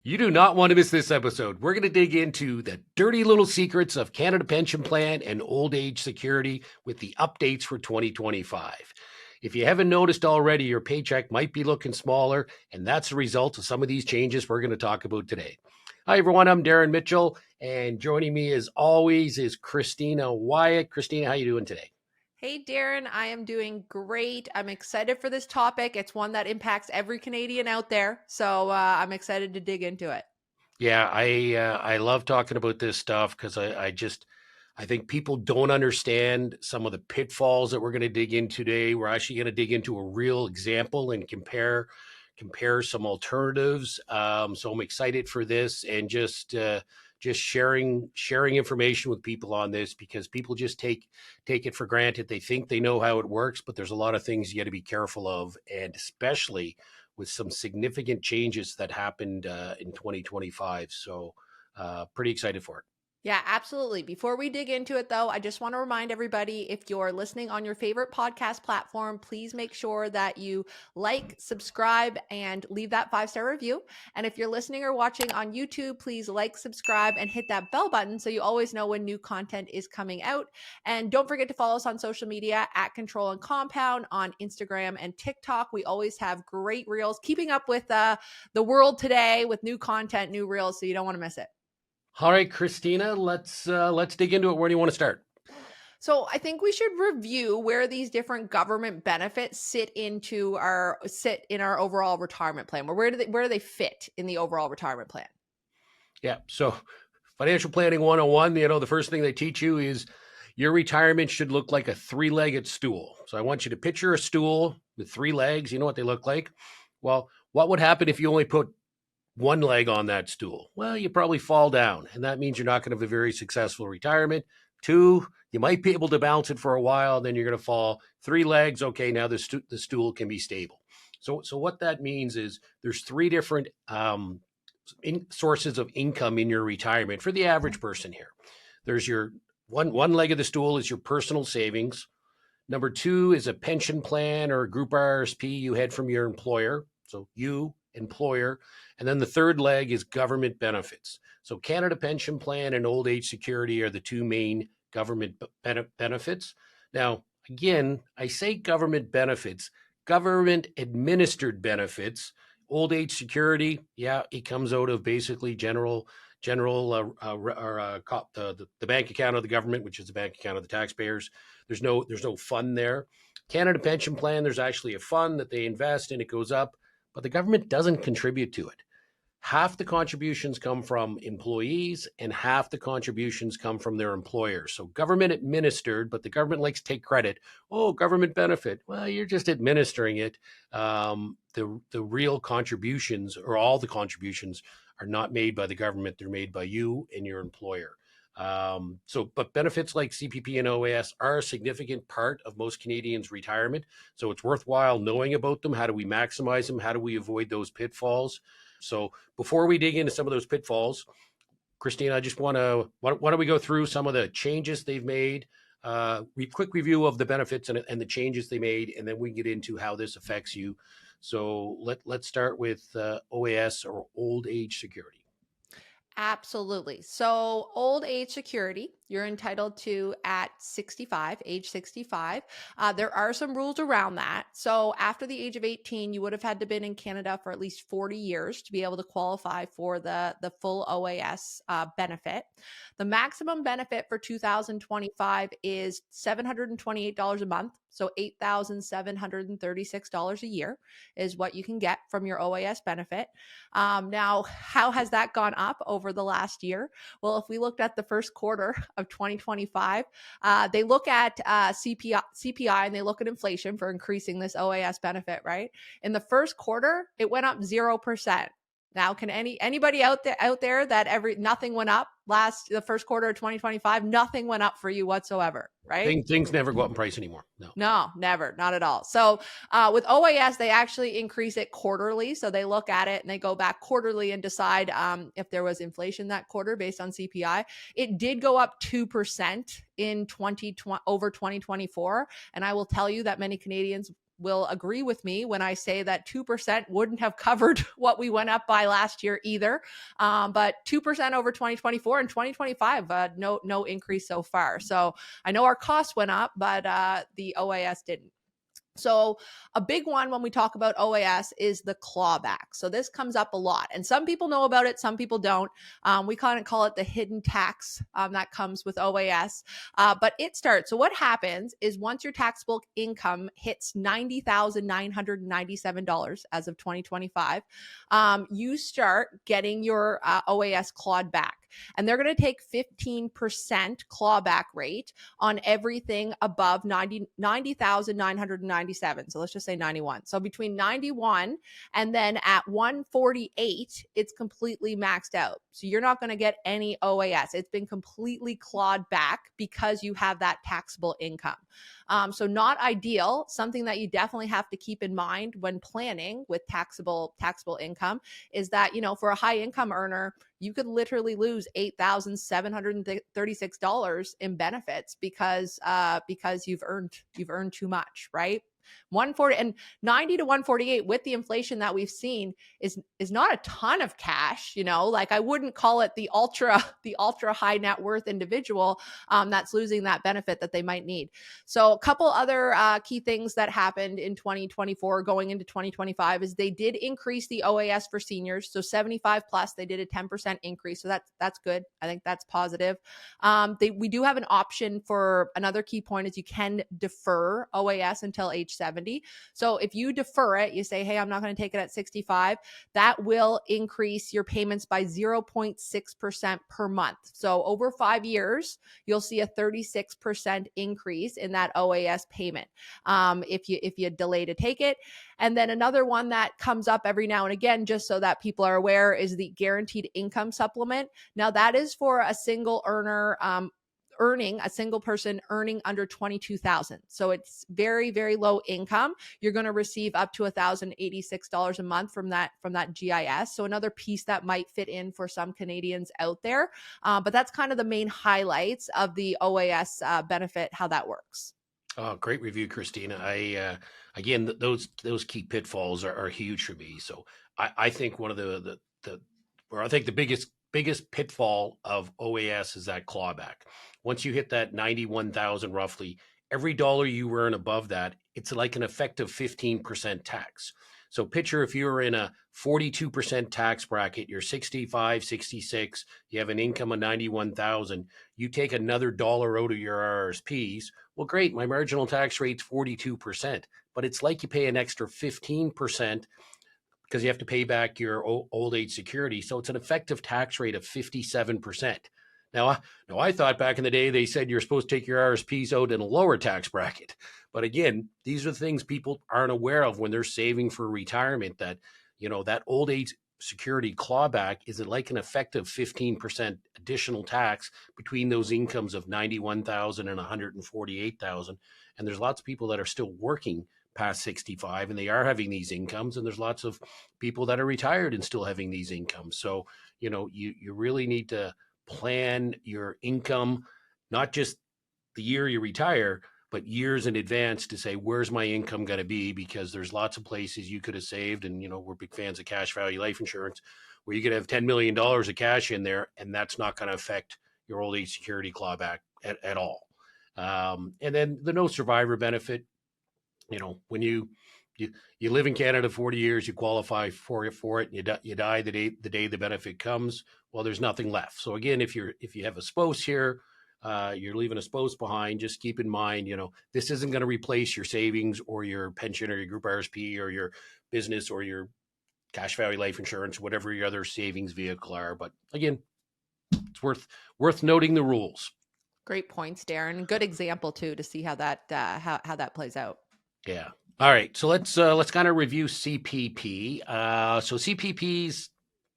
You do not want to miss this episode. We're going to dig into the dirty little secrets of Canada Pension Plan and old age security with the updates for 2025. If you haven't noticed already, your paycheck might be looking smaller, and that's the result of some of these changes we're going to talk about today. Hi, everyone. I'm Darren Mitchell, and joining me as always is Christina Wyatt. Christina, how you doing today? Hey, Darren, I am doing great. I'm excited for this topic. It's one that impacts every Canadian out there. So I'm excited to dig into it. Yeah, I love talking about this stuff because I think people don't understand some of the pitfalls that we're going to dig into today. We're actually going to dig into a real example and compare some alternatives. So I'm excited for this and just sharing information with people on this because people just take it for granted. They think they know how it works, but there's a lot of things you got to be careful of, and especially with some significant changes that happened in 2025. So pretty excited for it. Yeah, absolutely. Before we dig into it, though, I just want to remind everybody if you're listening on your favorite podcast platform, please make sure that you like, subscribe, and leave that 5-star review. And if you're listening or watching on YouTube, please like, subscribe, and hit that bell button so you always know when new content is coming out. And don't forget to follow us on social media at Control and Compound on Instagram and TikTok. We always have great reels, keeping up with the world today with new content, new reels, so you don't want to miss it. All right, Christina, let's dig into it. Where do you want to start? So I think we should review where these different government benefits sit in our overall retirement plan. Where do they fit in the overall retirement plan? Yeah. So financial planning 101, the first thing they teach you is your retirement should look like a three-legged stool. So I want you to picture a stool with three legs. You know what they look like? Well, what would happen if you only put one leg on that stool? Well, you probably fall down, and that means you're not going to have a very successful retirement. Two, you might be able to balance it for a while, then you're going to fall. Three legs, okay, now the stool can be stable. So what that means is there's three different sources of income in your retirement for the average person here. There's your one leg of the stool is your personal savings. Number two is a pension plan or a group RSP you had from your employer. So you, employer. And then the third leg is government benefits. So Canada Pension Plan and Old Age Security are the two main government benefits. Now, again, I say government benefits, government administered benefits. Old Age Security, yeah, it comes out of basically the bank account of the government, which is the bank account of the taxpayers. There's no fund there. Canada Pension Plan, there's actually a fund that they invest and it goes up, but the government doesn't contribute to it. Half the contributions come from employees and half the contributions come from their employers. So government administered, but the government likes to take credit. Oh, government benefit. Well, you're just administering it. The real contributions or all the contributions are not made by the government. They're made by you and your employer. But benefits like CPP and OAS are a significant part of most Canadians' retirement. So it's worthwhile knowing about them. How do we maximize them? How do we avoid those pitfalls? So before we dig into some of those pitfalls, Christina, I just why don't we go through some of the changes they've made, quick review of the benefits and the changes they made, and then we can get into how this affects you. So let's start with OAS or old age security. Absolutely. So, old age security, you're entitled to at age 65. There are some rules around that. So, after the age of 18, you would have had to been in Canada for at least 40 years to be able to qualify for the full OAS benefit. The maximum benefit for 2025 is $728 a month. So, $8,736 a year is what you can get from your OAS benefit. Now, how has that gone up over the last year? Well, if we looked at the first quarter of 2025, they look at CPI and they look at inflation for increasing this OAS benefit, right? In the first quarter, it went up 0%. Now, can anybody out there that nothing went up the first quarter of 2025? Nothing went up for you whatsoever, right? Things never go up in price anymore. No, never, not at all. So with OAS, they actually increase it quarterly. So they look at it and they go back quarterly and decide if there was inflation that quarter based on CPI. It did go up 2% in over 2024, and I will tell you that many Canadians will agree with me when I say that 2% wouldn't have covered what we went up by last year either. But 2% over 2024 and 2025, no increase so far. So I know our costs went up, but the OAS didn't. So a big one when we talk about OAS is the clawback. So this comes up a lot, and some people know about it, some people don't. We kind of call it the hidden tax that comes with OAS, but it starts. So what happens is once your taxable income hits $90,997 as of 2025, you start getting your OAS clawed back. And they're going to take 15% clawback rate on everything above 90,997. So let's just say 91. So between 91 and then at 148, it's completely maxed out. So you're not going to get any OAS. It's been completely clawed back because you have that taxable income. So not ideal, something that you definitely have to keep in mind when planning with taxable income is that, for a high income earner, you could literally lose $8,736 in benefits because you've earned too much, right? 140 and 90 to 148 with the inflation that we've seen is not a ton of cash. Like I wouldn't call it the ultra high net worth individual that's losing that benefit that they might need. So a couple other key things that happened in 2024 going into 2025 is they did increase the OAS for seniors. So 75 plus, they did a 10% increase. So that's good. I think that's positive. We do have an option for another key point is you can defer OAS until age 70. So if you defer it, you say, hey, I'm not going to take it at 65, that will increase your payments by 0.6% per month. So over 5 years, you'll see a 36% increase in that OAS payment if you delay to take it. And then another one that comes up every now and again, just so that people are aware, is the guaranteed income supplement. Now that is for a single earner, a single person earning under 22,000. So it's very, very low income. You're going to receive up to $1,086 a month from that GIS. So another piece that might fit in for some Canadians out there. But that's kind of the main highlights of the OAS benefit, how that works. Oh, great review, Christina. Again, those key pitfalls are huge for me. So I think one of the biggest pitfall of OAS is that clawback. Once you hit that 91,000 roughly, every dollar you earn above that, it's like an effective 15% tax. So picture if you're in a 42% tax bracket, you're 65, 66, you have an income of 91,000, you take another dollar out of your RRSPs. Well, great, my marginal tax rate's 42%, but it's like you pay an extra 15% because you have to pay back your old age security. So it's an effective tax rate of 57%. Now, I thought back in the day, they said you're supposed to take your RSPs out in a lower tax bracket. But again, these are things people aren't aware of when they're saving for retirement, that, that old age security clawback is like an effective 15% additional tax between those incomes of 91,000 and 148,000. And there's lots of people that are still working past 65 and they are having these incomes, and there's lots of people that are retired and still having these incomes. So you really need to plan your income, not just the year you retire, but years in advance to say, where's my income going to be? Because there's lots of places you could have saved, and we're big fans of cash value life insurance, where you could have $10 million of cash in there, and that's not going to affect your old age security clawback at all. And then the no survivor benefit. When you live in Canada 40 years, you qualify for it, and you die the day the benefit comes. Well, there's nothing left. So again, if you have a spouse here, you're leaving a spouse behind, just keep in mind, this isn't going to replace your savings or your pension or your group RSP or your business or your cash value life insurance, whatever your other savings vehicle are. But again, it's worth noting the rules. Great points, Darren. Good example too, to see how that how that plays out. Yeah. All right. So let's kind of review CPP. So CPPs,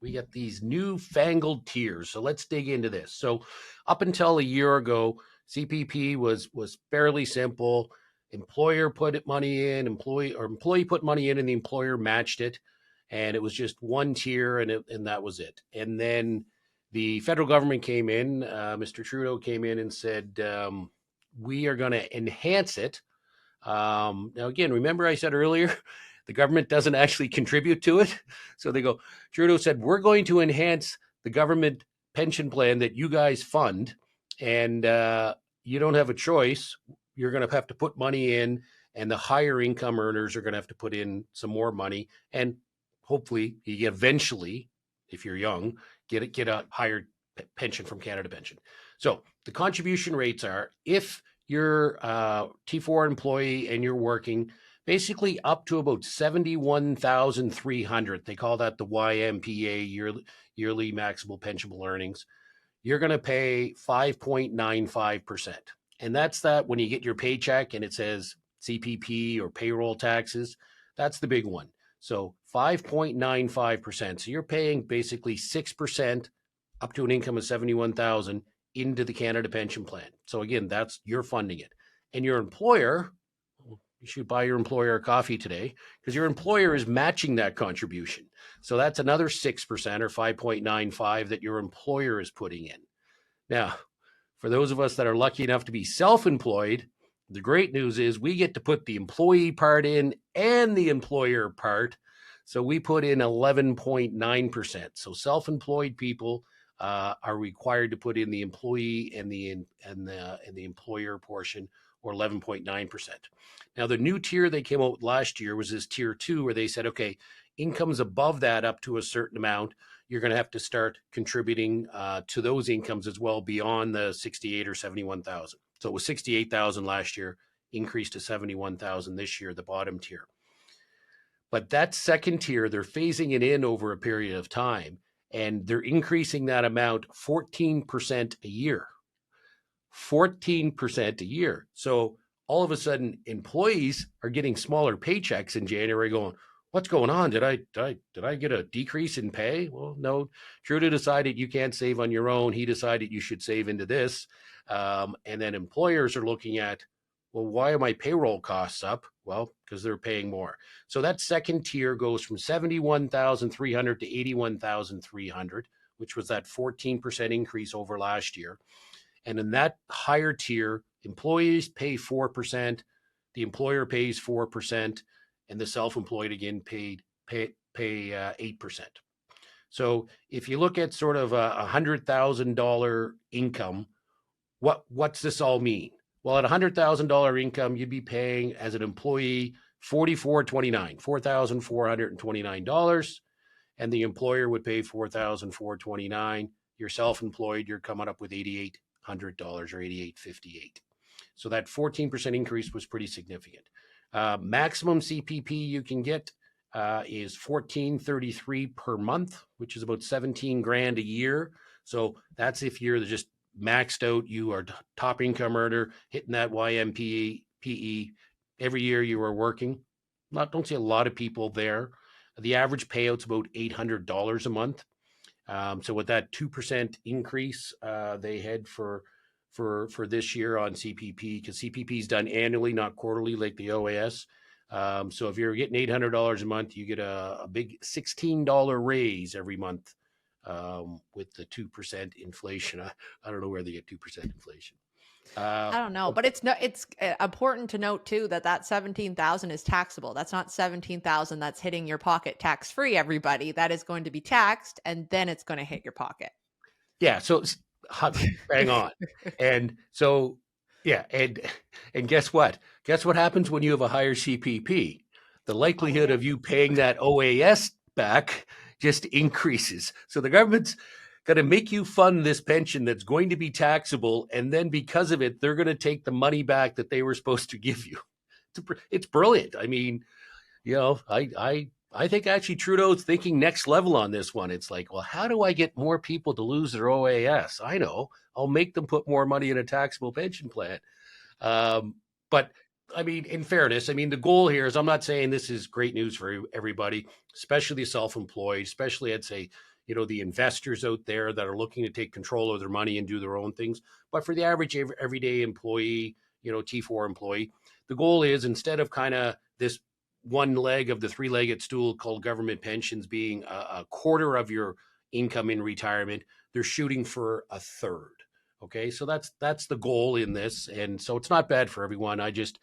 we got these newfangled tiers. So let's dig into this. So up until a year ago, CPP was fairly simple. Employer put money in, employee put money in, and the employer matched it, and it was just one tier, and that was it. And then the federal government came in. Mr. Trudeau came in and said, we are going to enhance it. Now, again, remember I said earlier, the government doesn't actually contribute to it. So they go, Trudeau said, we're going to enhance the government pension plan that you guys fund, and you don't have a choice. You're going to have to put money in, and the higher income earners are going to have to put in some more money. And hopefully, you eventually, if you're young, get a higher pension from Canada Pension. So the contribution rates are, if you're a T4 employee and you're working, basically up to about 71,300. They call that the YMPA, yearly maximal pensionable earnings. You're going to pay 5.95%. And that's that when you get your paycheck and it says CPP or payroll taxes. That's the big one. So 5.95%. So you're paying basically 6% up to an income of 71,000 into the Canada Pension Plan. So again, you're funding it. And your employer, you should buy your employer a coffee today, because your employer is matching that contribution. So that's another 6% or 5.95 that your employer is putting in. Now, for those of us that are lucky enough to be self-employed, the great news is we get to put the employee part in and the employer part. So we put in 11.9%. So self-employed people are required to put in the employee and the employer portion, or 11.9%. Now, the new tier they came out with last year was this tier 2, where they said, okay, incomes above that up to a certain amount, you're going to have to start contributing to those incomes as well, beyond the 68 or 71,000. So it was 68,000 last year, increased to 71,000 this year, the bottom tier. But that second tier, they're phasing it in over a period of time, and they're increasing that amount 14% a year. 14% a year. So all of a sudden, employees are getting smaller paychecks in January, going, what's going on? Did I get a decrease in pay? Well, no. Trudeau decided you can't save on your own. He decided you should save into this. And then employers are looking at, well, why are my payroll costs up? Well, because they're paying more. So that second tier goes from 71,300 to 81,300, which was that 14% increase over last year. And in that higher tier, employees pay 4%, the employer pays 4%, and the self-employed again pay 8%. So if you look at sort of a $100,000 income, what's this all mean? Well, at $100,000 income, you'd be paying as an employee $4,429, and the employer would pay $4,429. You're self-employed, you're coming up with $8,800 or $8,858. So that 14% increase was pretty significant. Maximum CPP you can get is $1,433 per month, which is about 17 grand a year. So that's if you're just maxed out, you are top income earner, hitting that YMPE every year you are working. Don't see a lot of people there. The average payout's about $800 a month. So with that 2% increase, they had for this year on CPP, because CPP is done annually, not quarterly like the OAS. So if you're getting $800 a month, you get a big $16 raise every month with the 2% inflation. I don't know where they get 2% inflation. I don't know, but it's important to note too that 17,000 is taxable. That's not 17,000 that's hitting your pocket tax free. Everybody, that is going to be taxed, and then it's going to hit your pocket. Yeah, so bang on. And so yeah, and guess what? Guess what happens when you have a higher CPP? The likelihood of you paying that OAS back just increases. So the government's going to make you fund this pension that's going to be taxable, and then because of it, they're going to take the money back that they were supposed to give you. It's brilliant. I mean, I think actually Trudeau's thinking next level on this one. It's like, well, how do I get more people to lose their OAS? I know. I'll make them put more money in a taxable pension plan. But I mean, in fairness, I mean, the goal here is, I'm not saying this is great news for everybody, especially the self-employed, especially I'd say, the investors out there that are looking to take control of their money and do their own things. But for the average everyday employee, T4 employee, the goal is, instead of kind of this one leg of the three-legged stool called government pensions being a quarter of your income in retirement, they're shooting for a third. Okay, so that's the goal in this, and so it's not bad for everyone. I just,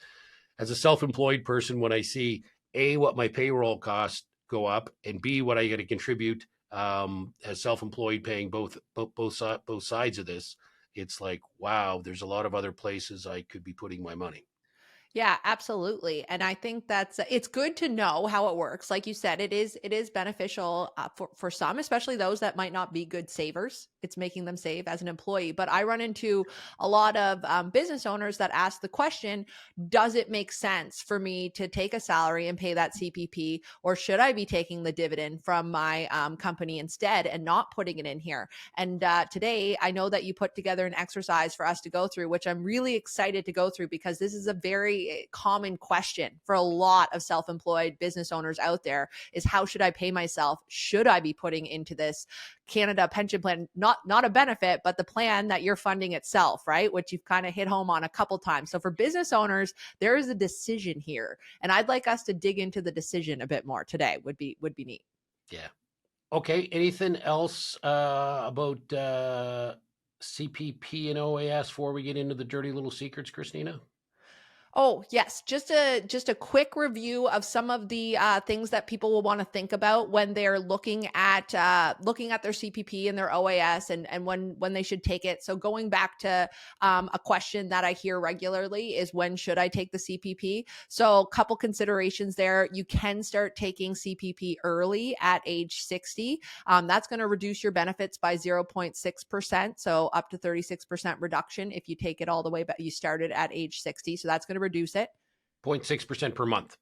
as a self-employed person, when I see A, what my payroll costs go up, and B, what I got to contribute as self-employed, paying both sides of this, it's like, wow, there's a lot of other places I could be putting my money. Yeah, absolutely. And I think that's it's good to know how it works. Like you said, it is beneficial for some, especially those that might not be good savers. It's making them save as an employee. But I run into a lot of business owners that ask the question: does it make sense for me to take a salary and pay that CPP, or should I be taking the dividend from my company instead and not putting it in here? And today, I know that you put together an exercise for us to go through, which I'm really excited to go through because this is a very common question for a lot of self-employed business owners out there: is how should I pay myself? Should I be putting into this Canada pension plan? Not a benefit, but the plan that you're funding itself, right? Which you've kind of hit home on a couple times. So for business owners, there is a decision here, and I'd like us to dig into the decision a bit more today. Would be neat. Yeah. Okay. Anything else about CPP and OAS before we get into the dirty little secrets, Christina? Oh, yes. Just a quick review of some of the things that people will want to think about when they're looking at their CPP and their OAS, and when they should take it. So going back to a question that I hear regularly is, when should I take the CPP? So a couple considerations there. You can start taking CPP early at age 60. That's going to reduce your benefits by 0.6%. So up to 36% reduction if you take it all the way back. You started at age 60. So that's going to reduce it. 0.6% per month.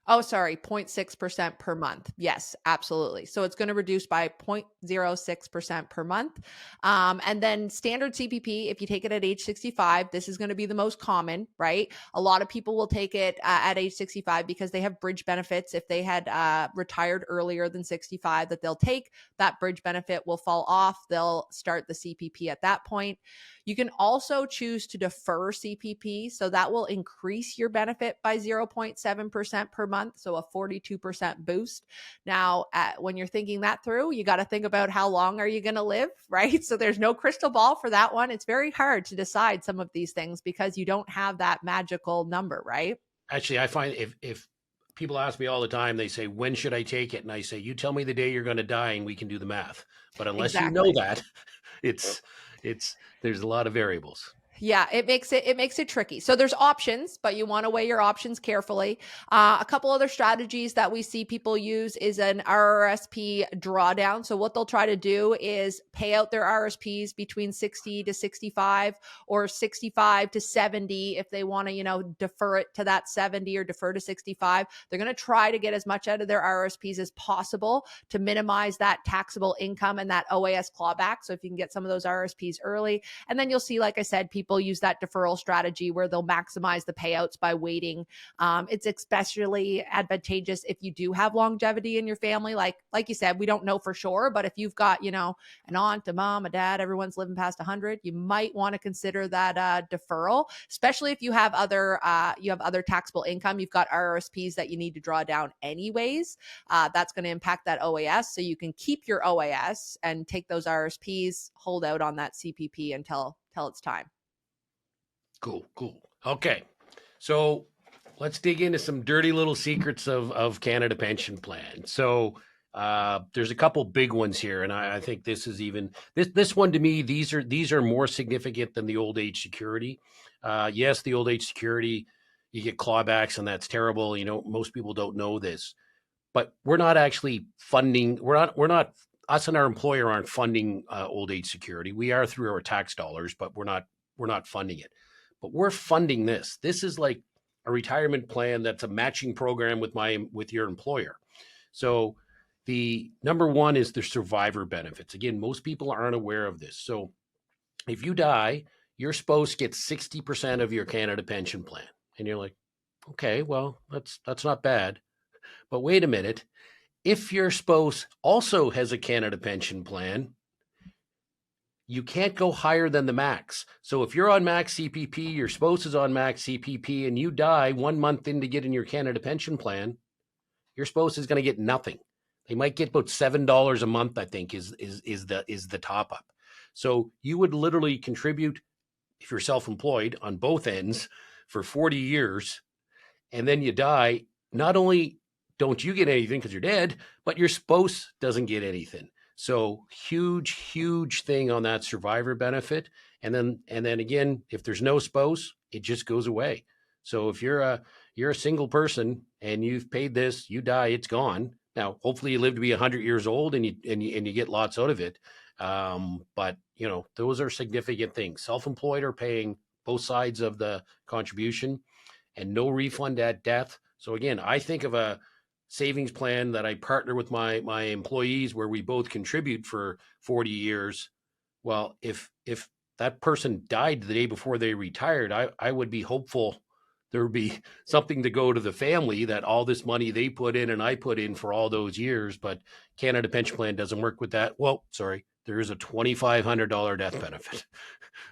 Oh, sorry, 0.6% per month. Yes, absolutely. So it's going to reduce by 0.06% per month. And then standard CPP, if you take it at age 65, this is going to be the most common, right? A lot of people will take it at age 65 because they have bridge benefits. If they had retired earlier than 65, that they'll take, that bridge benefit will fall off. They'll start the CPP at that point. You can also choose to defer CPP. So that will increase your benefit by 0.7% per month. So a 42% boost. Now, when you're thinking that through, you got to think about how long are you going to live, right? So there's no crystal ball for that one. It's very hard to decide some of these things because you don't have that magical number, right? Actually, I find if people ask me all the time, they say, when should I take it? And I say, you tell me the day you're going to die and we can do the math. But unless you know Exactly. that, it's, there's a lot of variables. Yeah, it makes it tricky. So there's options, but you want to weigh your options carefully. A couple other strategies that we see people use is an RRSP drawdown. So what they'll try to do is pay out their RSPs between 60 to 65 or 65 to 70 if they want to, defer it to that 70 or defer to 65. They're going to try to get as much out of their RSPs as possible to minimize that taxable income and that OAS clawback. So if you can get some of those RSPs early, and then you'll see, like I said, people use that deferral strategy where they'll maximize the payouts by waiting. It's especially advantageous if you do have longevity in your family. Like you said, we don't know for sure, but if you've got, an aunt, a mom, a dad, everyone's living past 100, you might want to consider that deferral, especially if you have other taxable income. You've got RRSPs that you need to draw down anyways. That's going to impact that OAS. So you can keep your OAS and take those RRSPs, hold out on that CPP until it's time. Cool. Okay. So let's dig into some dirty little secrets of Canada Pension Plan. So there's a couple big ones here, and I think this is even this one to me. These are more significant than the old age security. Yes, the old age security, you get clawbacks, and that's terrible. Most people don't know this, but we're not actually funding. We're not. Us and our employer aren't funding old age security. We are through our tax dollars, but we're not funding it. But we're funding this. This is like a retirement plan that's a matching program with your employer. So the number one is the survivor benefits. Again, most people aren't aware of this. So if you die, your spouse gets 60% of your Canada pension plan. And you're like, okay, well, that's not bad. But wait a minute. If your spouse also has a Canada pension plan, you can't go higher than the max. So if you're on max CPP, your spouse is on max CPP, and you die 1 month into getting your Canada pension plan, your spouse is going to get nothing. They might get about $7 a month, I think, is the top up. So you would literally contribute, if you're self-employed, on both ends for 40 years, and then you die, not only don't you get anything because you're dead, but your spouse doesn't get anything. So huge thing on that survivor benefit. And then again, if there's no spouse, it just goes away. So if you're a single person and you've paid this, you die, it's gone. Now, hopefully you live to be 100 years old and you get lots out of it. But those are significant things. Self-employed are paying both sides of the contribution and no refund at death. So again, I think of a savings plan that I partner with my employees where we both contribute for 40 years. Well, if that person died the day before they retired, I would be hopeful there would be something to go to the family, that all this money they put in and I put in for all those years. But Canada Pension Plan doesn't work with that. Well, sorry, there is a $2,500 death benefit.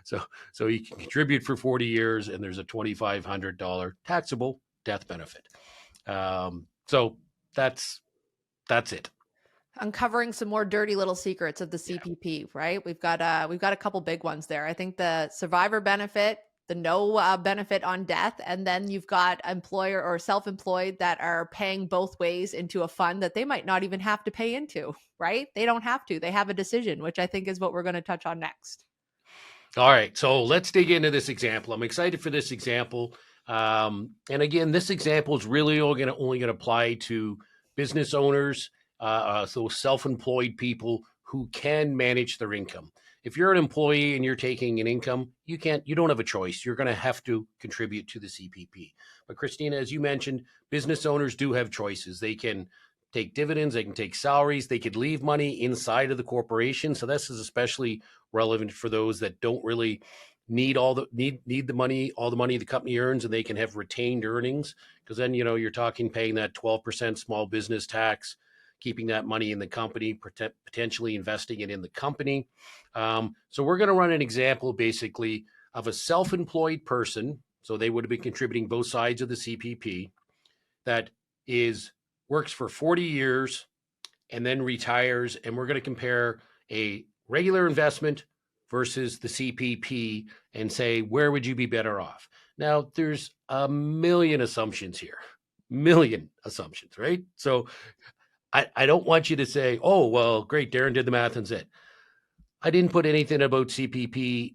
So you can contribute for 40 years and there's a $2,500 taxable death benefit. So that's it. Uncovering some more dirty little secrets of the CPP, right? We've got a couple big ones there. I think the survivor benefit, the no benefit on death, and then you've got employer or self-employed that are paying both ways into a fund that they might not even have to pay into, right? They don't have to. They have a decision, which I think is what we're going to touch on next. All right, so let's dig into this example. I'm excited for this example. And again, this example is really only going to apply to business owners, so self-employed people who can manage their income. If you're an employee and you're taking an income, you don't have a choice. You're going to have to contribute to the CPP. But Christina, as you mentioned, business owners do have choices. They can take dividends, they can take salaries, they could leave money inside of the corporation. So this is especially relevant for those that don't really need the money, all the money the company earns, and they can have retained earnings, because then you're talking paying that 12% small business tax, keeping that money in the company, potentially investing it in the company. So we're going to run an example basically of a self-employed person. So they would have been contributing both sides of the CPP, that works for 40 years and then retires. And we're going to compare a regular investment versus the CPP and say, where would you be better off? Now, there's a million assumptions here, right? So I don't want you to say, oh, well, great, Darren did the math and said. I didn't put anything about CPP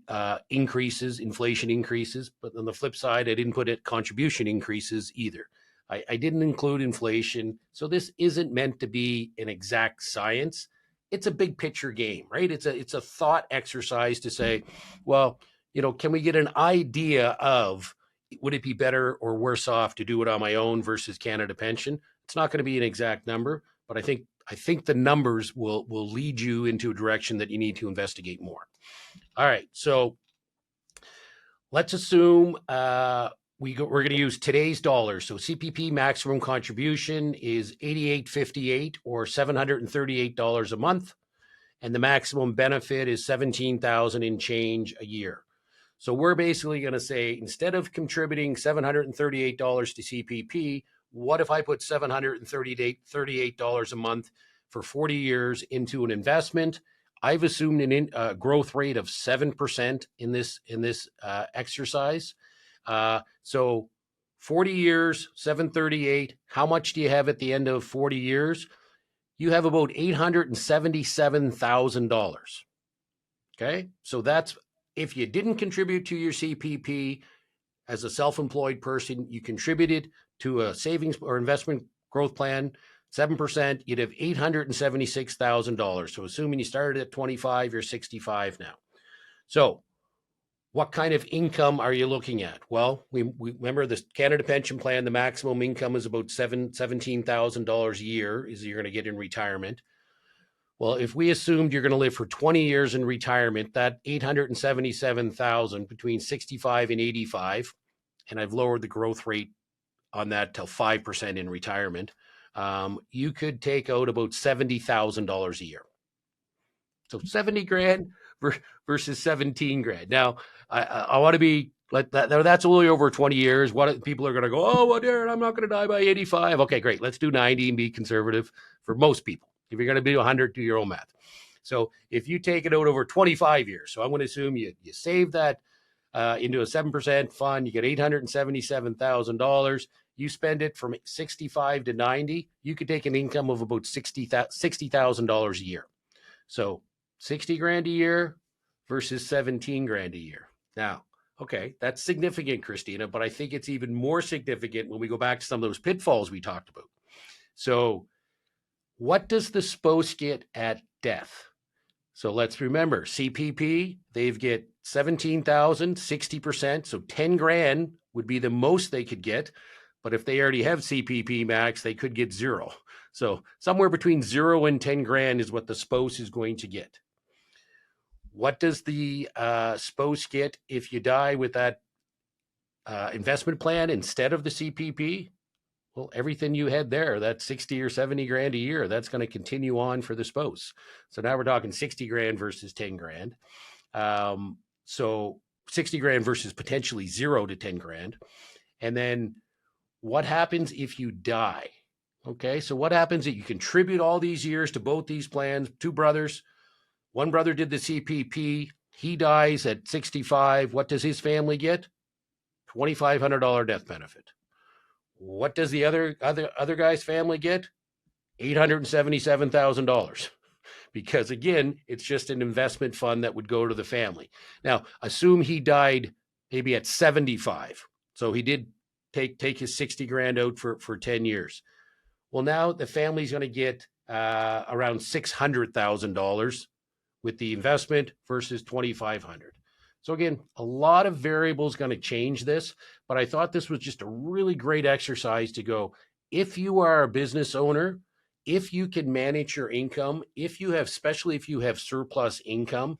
increases, inflation increases, but on the flip side, I didn't put contribution increases either. I didn't include inflation. So this isn't meant to be an exact science. It's a big picture game, right? It's a thought exercise to say, well, can we get an idea of, would it be better or worse off to do it on my own versus Canada Pension? It's not going to be an exact number, but I think the numbers will lead you into a direction that you need to investigate more. All right, so let's assume we're going to use today's dollars. So CPP maximum contribution is $88.58 or $738 a month, and the maximum benefit is $17,000 and change a year. So we're basically going to say, instead of contributing $738 to CPP, what if I put $738 a month for 40 years into an investment? I've assumed a growth rate of 7% in this exercise. So 40 years, 738. How much do you have at the end of 40 years? You have about $877,000. Okay, so that's if you didn't contribute to your CPP as a self-employed person, you contributed to a savings or investment growth plan, 7%, you'd have $876,000. So assuming you started at 25, you're 65 now. So what kind of income are you looking at? Well, we remember the Canada Pension Plan, the maximum income is about $17,000 a year is you're going to get in retirement. Well, if we assumed you're going to live for 20 years in retirement, that $877,000 between 65 and 85, and I've lowered the growth rate on that till 5% in retirement, you could take out about $70,000 a year. So 70 grand versus 17 grand. Now, I want to be like that. That's only over 20 years. What people are going to go, oh, well, Darren, I'm not going to die by 85. Okay, great. Let's do 90 and be conservative for most people. If you're going to be 100, do your own math. So if you take it out over 25 years, so I'm going to assume you save that into a 7% fund, you get $877,000. you spend it from 65 to 90, you could take an income of about $60,000 a year. So 60 grand a year versus 17 grand a year. Now, okay, that's significant, Christina, but I think it's even more significant when we go back to some of those pitfalls we talked about. So what does the spouse get at death? So let's remember CPP, they've get 17,000, 60%. So 10 grand would be the most they could get. But if they already have CPP max, they could get zero. So somewhere between 0 and 10 grand is what the spouse is going to get. What does the spouse get if you die with that investment plan instead of the CPP? Well, everything you had there, that 60 or 70 grand a year, that's going to continue on for the spouse. So now we're talking 60 grand versus 10 grand. So 60 grand versus potentially 0 to 10 grand. And then what happens if you die? Okay, so what happens if you contribute all these years to both these plans, two brothers, one brother did the CPP, he dies at 65. What does his family get? $2,500 death benefit. What does the other guy's family get? $877,000. Because again, it's just an investment fund that would go to the family. Now, assume he died maybe at 75. So he did take his 60 grand out for 10 years. Well, now the family's going to get around $600,000 with the investment versus 2,500. So again, a lot of variables going to change this, but I thought this was just a really great exercise to go, if you are a business owner, if you can manage your income, especially if you have surplus income,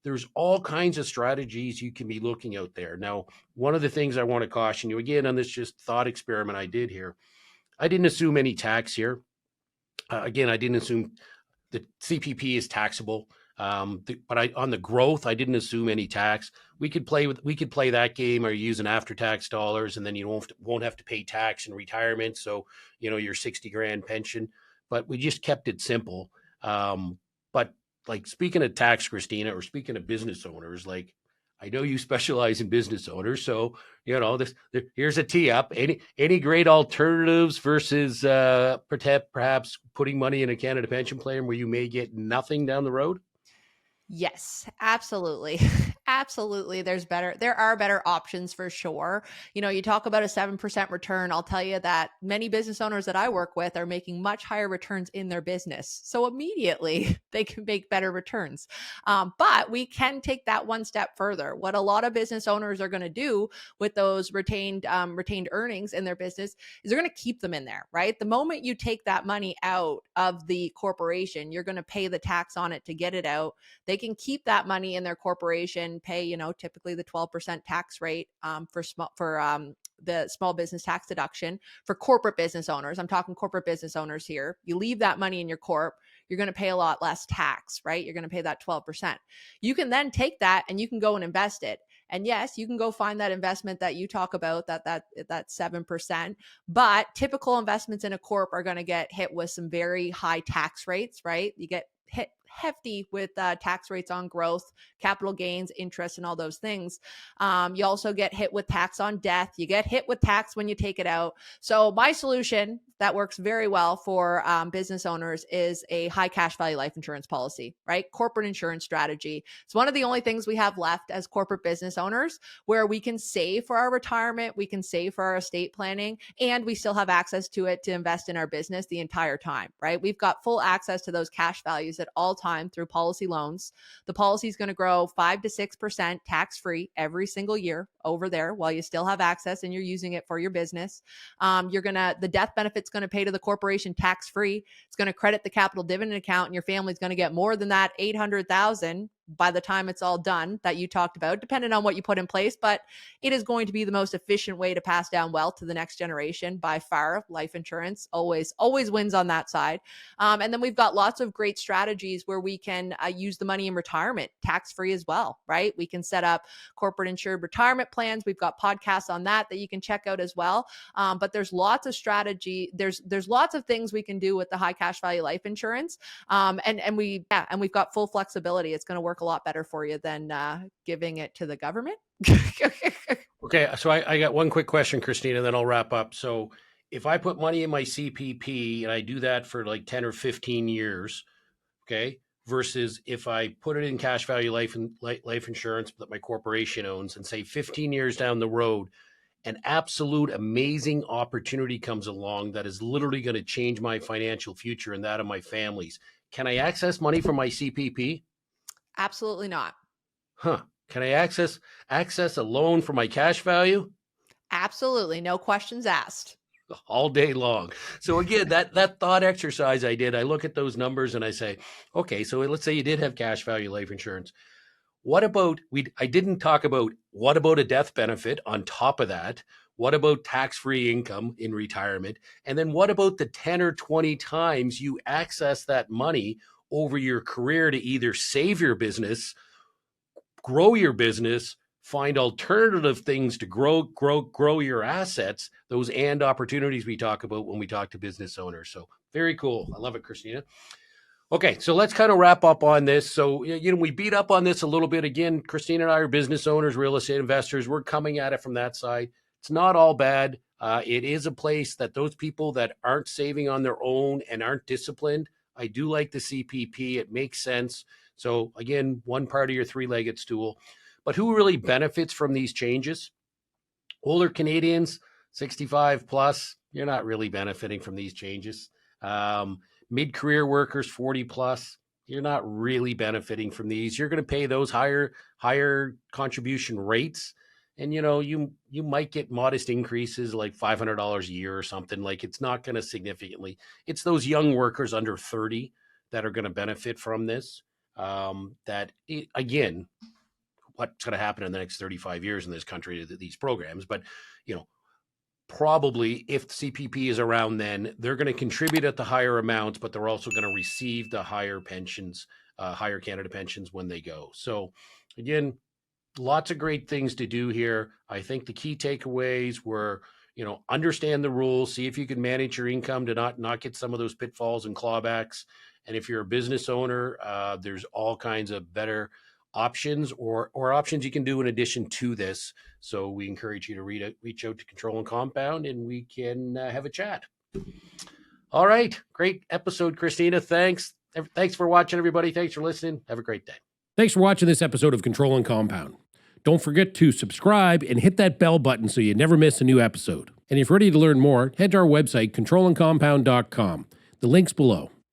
there's all kinds of strategies you can be looking out there. Now, one of the things I want to caution you again on this just thought experiment I did here, I didn't assume any tax here. Again, I didn't assume the CPP is taxable. But on the growth, I didn't assume any tax. We could play that game or use an after-tax dollars, and then you won't have to pay tax in retirement. So, your 60 grand pension, but we just kept it simple. But like speaking of tax, Christina, or speaking of business owners, like I know you specialize in business owners. So, here's a tee up. Any great alternatives versus perhaps putting money in a Canada pension plan where you may get nothing down the road? Yes, absolutely. Absolutely. There are better options for sure. You talk about a 7% return. I'll tell you that many business owners that I work with are making much higher returns in their business. So immediately they can make better returns. But we can take that one step further. What a lot of business owners are going to do with those retained earnings in their business is they're going to keep them in there, right? The moment you take that money out of the corporation, you're going to pay the tax on it to get it out. They can keep that money in their corporation, pay, typically the 12% tax rate for the small business tax deduction for corporate business owners. I'm talking corporate business owners here. You leave that money in your corp, you're going to pay a lot less tax, right? You're going to pay that 12%. You can then take that and you can go and invest it. And yes, you can go find that investment that you talk about, that 7%. But typical investments in a corp are going to get hit with some very high tax rates, right? You get hit hefty with tax rates on growth, capital gains, interest, and all those things. You also get hit with tax on death. You get hit with tax when you take it out. So my solution that works very well for business owners is a high cash value life insurance policy, right? Corporate insurance strategy. It's one of the only things we have left as corporate business owners where we can save for our retirement, we can save for our estate planning, and we still have access to it to invest in our business the entire time, right? We've got full access to those cash values at all time through policy loans. The policy is going to grow 5 to 6% tax-free every single year over there while you still have access and you're using it for your business. The death benefit's going to pay to the corporation tax-free. It's going to credit the capital dividend account, and your family's going to get more than that $800,000 by the time it's all done that you talked about, depending on what you put in place. But it is going to be the most efficient way to pass down wealth to the next generation by far. Life insurance always wins on that side. And then we've got lots of great strategies where we can use the money in retirement tax-free as well, right? We can set up corporate insured retirement plans. We've got podcasts on that you can check out as well. But there's lots of strategy. There's lots of things we can do with the high cash value life insurance. And we've got full flexibility. It's going to work work a lot better for you than giving it to the government. Okay, so I got one quick question, Christina, then I'll wrap up. So if I put money in my CPP and I do that for like 10 or 15 years, okay, versus if I put it in cash value life insurance that my corporation owns, and say 15 years down the road, an absolute amazing opportunity comes along that is literally going to change my financial future and that of my family's. Can I access money from my CPP? Absolutely not. Huh. Can I access a loan for my cash value? Absolutely. No questions asked. All day long. So again, that thought exercise I did, I look at those numbers and I say, okay, so let's say you did have cash value life insurance. What about I didn't talk about what about a death benefit on top of that? What about tax-free income in retirement? And then what about the 10 or 20 times you access that money over your career to either save your business, grow your business, find alternative things to grow your assets, those and opportunities we talk about when we talk to business owners. So very cool. I love it, Christina. Okay, so let's kind of wrap up on this. So, we beat up on this a little bit. Again, Christina and I are business owners, real estate investors. We're coming at it from that side. It's not all bad. It is a place that those people that aren't saving on their own and aren't disciplined, I do like the CPP. It makes sense. So, again, one part of your three-legged stool. But who really benefits from these changes? Older Canadians, 65 plus, you're not really benefiting from these changes. Mid-career workers, 40 plus, you're not really benefiting from these. You're going to pay those higher contribution rates. And, you might get modest increases like $500 a year or something. Like, it's not going to significantly. It's those young workers under 30 that are going to benefit from this. Again, what's going to happen in the next 35 years in this country to these programs. But, probably if the CPP is around then, they're going to contribute at the higher amounts, but they're also going to receive the higher pensions, higher Canada pensions when they go. So again, lots of great things to do here. I think the key takeaways were, understand the rules, see if you can manage your income to not get some of those pitfalls and clawbacks. And if you're a business owner, there's all kinds of better options or options you can do in addition to this. So we encourage you to reach out to Control and Compound and we can have a chat. All right. Great episode, Christina. Thanks for watching, everybody. Thanks for listening. Have a great day. Thanks for watching this episode of Control and Compound. Don't forget to subscribe and hit that bell button so you never miss a new episode. And if you're ready to learn more, head to our website, controlandcompound.com. The link's below.